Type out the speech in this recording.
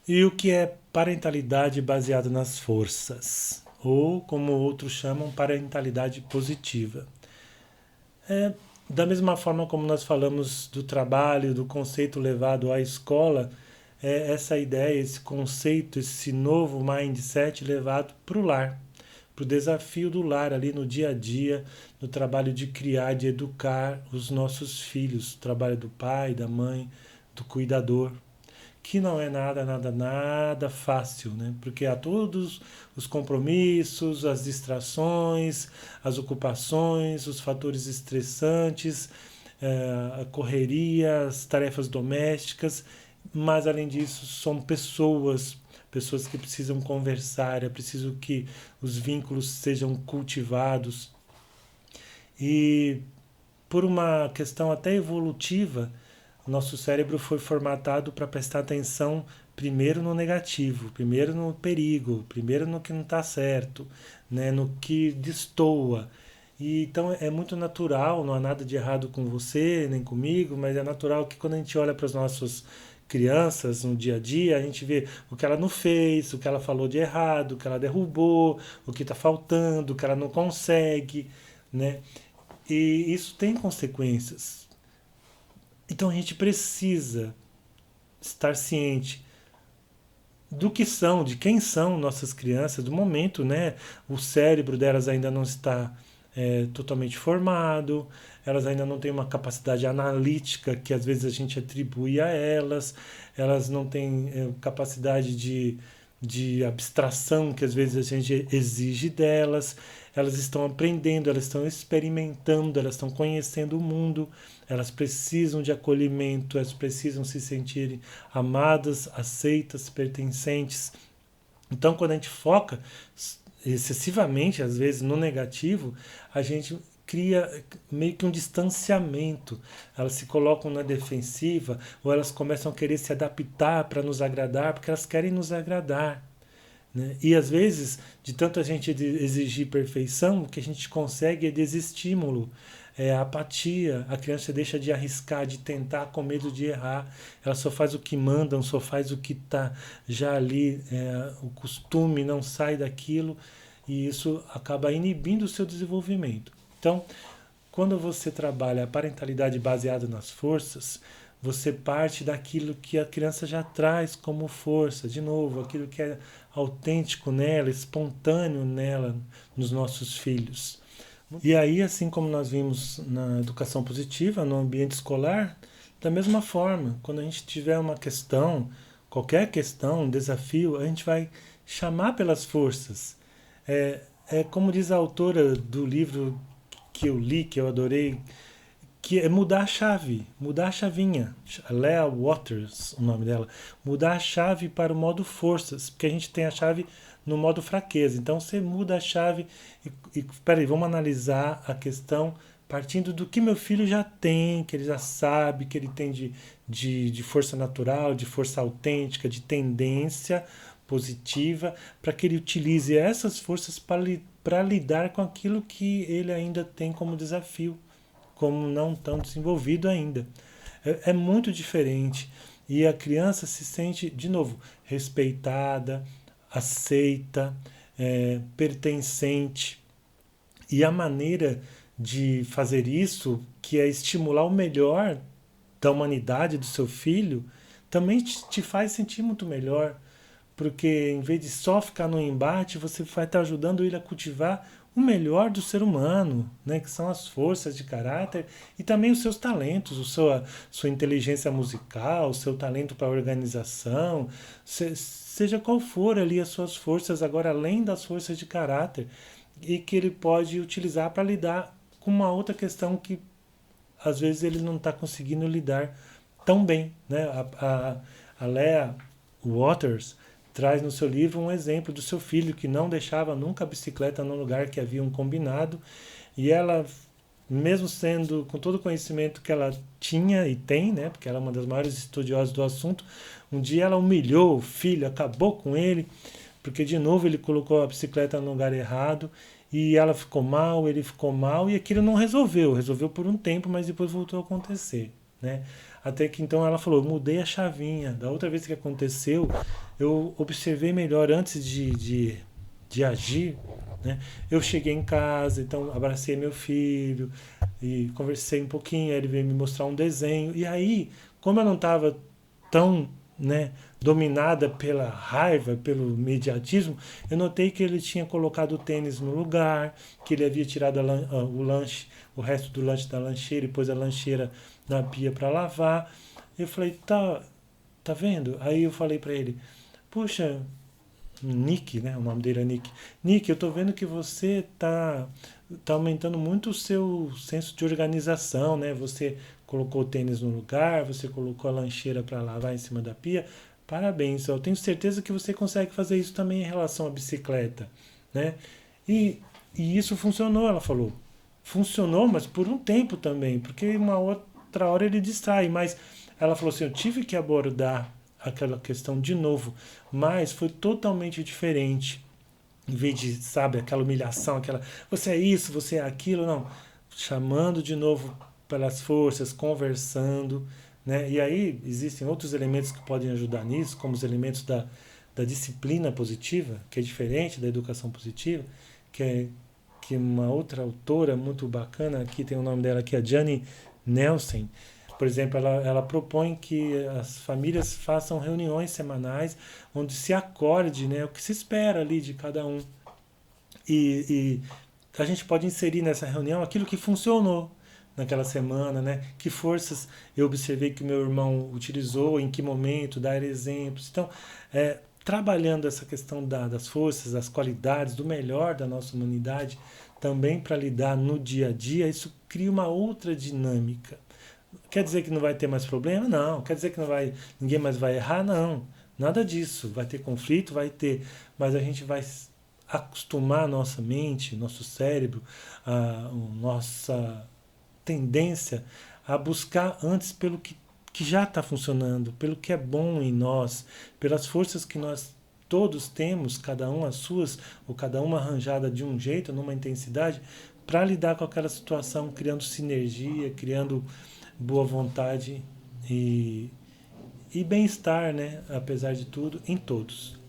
E o que é parentalidade baseada nas forças? Ou, como outros chamam, parentalidade positiva. É, da mesma forma como nós falamos do trabalho, do conceito levado à escola, é essa ideia, esse conceito, esse novo mindset levado para o lar, para o desafio do lar ali no dia a dia, no trabalho de criar, de educar os nossos filhos, o trabalho do pai, da mãe, do cuidador, que não é nada, nada, nada fácil, né? Porque há todos os compromissos, as distrações, as ocupações, os fatores estressantes, a correria, as tarefas domésticas, mas além disso são pessoas, pessoas que precisam conversar, é preciso que os vínculos sejam cultivados e por uma questão até evolutiva, o nosso cérebro foi formatado para prestar atenção primeiro no negativo, primeiro no perigo, primeiro no que não está certo, né, no que destoa. E, então é muito natural, não há nada de errado com você, nem comigo, mas é natural que quando a gente olha para as nossas crianças no dia a dia, a gente vê o que ela não fez, o que ela falou de errado, o que ela derrubou, o que está faltando, o que ela não consegue, né? E isso tem consequências. Então a gente precisa estar ciente do que são, de quem são nossas crianças, do momento, né? O cérebro delas ainda não está totalmente formado, elas ainda não têm uma capacidade analítica que às vezes a gente atribui a elas, elas não têm capacidade de abstração que às vezes a gente exige delas, elas estão aprendendo, elas estão experimentando, elas estão conhecendo o mundo, elas precisam de acolhimento, elas precisam se sentirem amadas, aceitas, pertencentes. Então, quando a gente foca excessivamente, às vezes, no negativo, a gente cria meio que um distanciamento. Elas se colocam na defensiva ou elas começam a querer se adaptar para nos agradar, porque elas querem nos agradar. Né? E às vezes, de tanto a gente exigir perfeição, o que a gente consegue é desestímulo, é a apatia. A criança deixa de arriscar, de tentar com medo de errar. Ela só faz o que mandam, só faz o que está já ali, o costume não sai daquilo, e isso acaba inibindo o seu desenvolvimento. Então, quando você trabalha a parentalidade baseada nas forças, você parte daquilo que a criança já traz como força, de novo, aquilo que é autêntico nela, espontâneo nela, nos nossos filhos. E aí, assim como nós vimos na educação positiva, no ambiente escolar, da mesma forma, quando a gente tiver uma questão, qualquer questão, um desafio, a gente vai chamar pelas forças. É como diz a autora do livro que eu li, que eu adorei, que é mudar a chave, mudar a chavinha. Lea Waters, o nome dela. Mudar a chave para o modo forças, porque a gente tem a chave no modo fraqueza. Então você muda a chave peraí, vamos analisar a questão partindo do que meu filho já tem, que ele já sabe, que ele tem de força natural, de força autêntica, de tendência positiva, para que ele utilize essas forças para lidar com aquilo que ele ainda tem como desafio, como não tão desenvolvido ainda. É muito diferente. E a criança se sente, de novo, respeitada, aceita, pertencente. E a maneira de fazer isso, que é estimular o melhor da humanidade, do seu filho, também te faz sentir muito melhor. Porque em vez de só ficar no embate, você vai estar ajudando ele a cultivar o melhor do ser humano, né, que são as forças de caráter e também os seus talentos, sua inteligência musical, o seu talento para organização, seja qual for ali as suas forças, agora além das forças de caráter, e que ele pode utilizar para lidar com uma outra questão que às vezes ele não está conseguindo lidar tão bem. Né? A Lea Waters traz no seu livro um exemplo do seu filho que não deixava nunca a bicicleta no lugar que haviam combinado, e ela, mesmo sendo com todo o conhecimento que ela tinha e tem, né, porque ela é uma das maiores estudiosas do assunto, um dia ela humilhou o filho, acabou com ele, porque de novo ele colocou a bicicleta no lugar errado e ela ficou mal, ele ficou mal e aquilo não resolveu, resolveu por um tempo, mas depois voltou a acontecer, né? Até que então ela falou, mudei a chavinha. Da outra vez que aconteceu, eu observei melhor antes de agir, né? Eu cheguei em casa, então abracei meu filho e conversei um pouquinho, aí ele veio me mostrar um desenho. E aí, como eu não estava tão, né, dominada pela raiva, pelo mediatismo, eu notei que ele tinha colocado o tênis no lugar, que ele havia tirado o lanche, o resto do lanche da lancheira e pôs a lancheira na pia para lavar. Eu falei, tá vendo? Aí eu falei para ele, puxa, Nick, né? O nome dele é Nick. Nick, eu tô vendo que você tá aumentando muito o seu senso de organização, né? Você colocou o tênis no lugar, você colocou a lancheira para lavar em cima da pia. Parabéns, eu tenho certeza que você consegue fazer isso também em relação à bicicleta, né? E, e isso funcionou, ela falou. Funcionou, mas por um tempo também, porque uma outra hora ele distrai, mas ela falou assim, eu tive que abordar aquela questão de novo, mas foi totalmente diferente. Em vez de, sabe, aquela humilhação, aquela você é isso, você é aquilo, não. Chamando de novo pelas forças, conversando, né? E aí existem outros elementos que podem ajudar nisso, como os elementos da disciplina positiva, que é diferente da educação positiva, que é que uma outra autora muito bacana, aqui tem o nome dela aqui, a Jane Nelson, por exemplo, ela propõe que as famílias façam reuniões semanais onde se acorde, né, o que se espera ali de cada um. E a gente pode inserir nessa reunião aquilo que funcionou naquela semana, né? Que forças eu observei que o meu irmão utilizou, em que momento, dar exemplos. Então, trabalhando essa questão das forças, das qualidades, do melhor da nossa humanidade, também para lidar no dia a dia, isso cria uma outra dinâmica. Quer dizer que não vai ter mais problema? Não. Quer dizer que ninguém mais vai errar? Não. Nada disso. Vai ter conflito? Vai ter. Mas a gente vai acostumar a nossa mente, nosso cérebro, a nossa tendência a buscar antes pelo que já está funcionando, pelo que é bom em nós, pelas forças que nós todos temos, cada um as suas, ou cada uma arranjada de um jeito, numa intensidade, para lidar com aquela situação, criando sinergia, criando boa vontade e bem-estar, né? Apesar de tudo, em todos.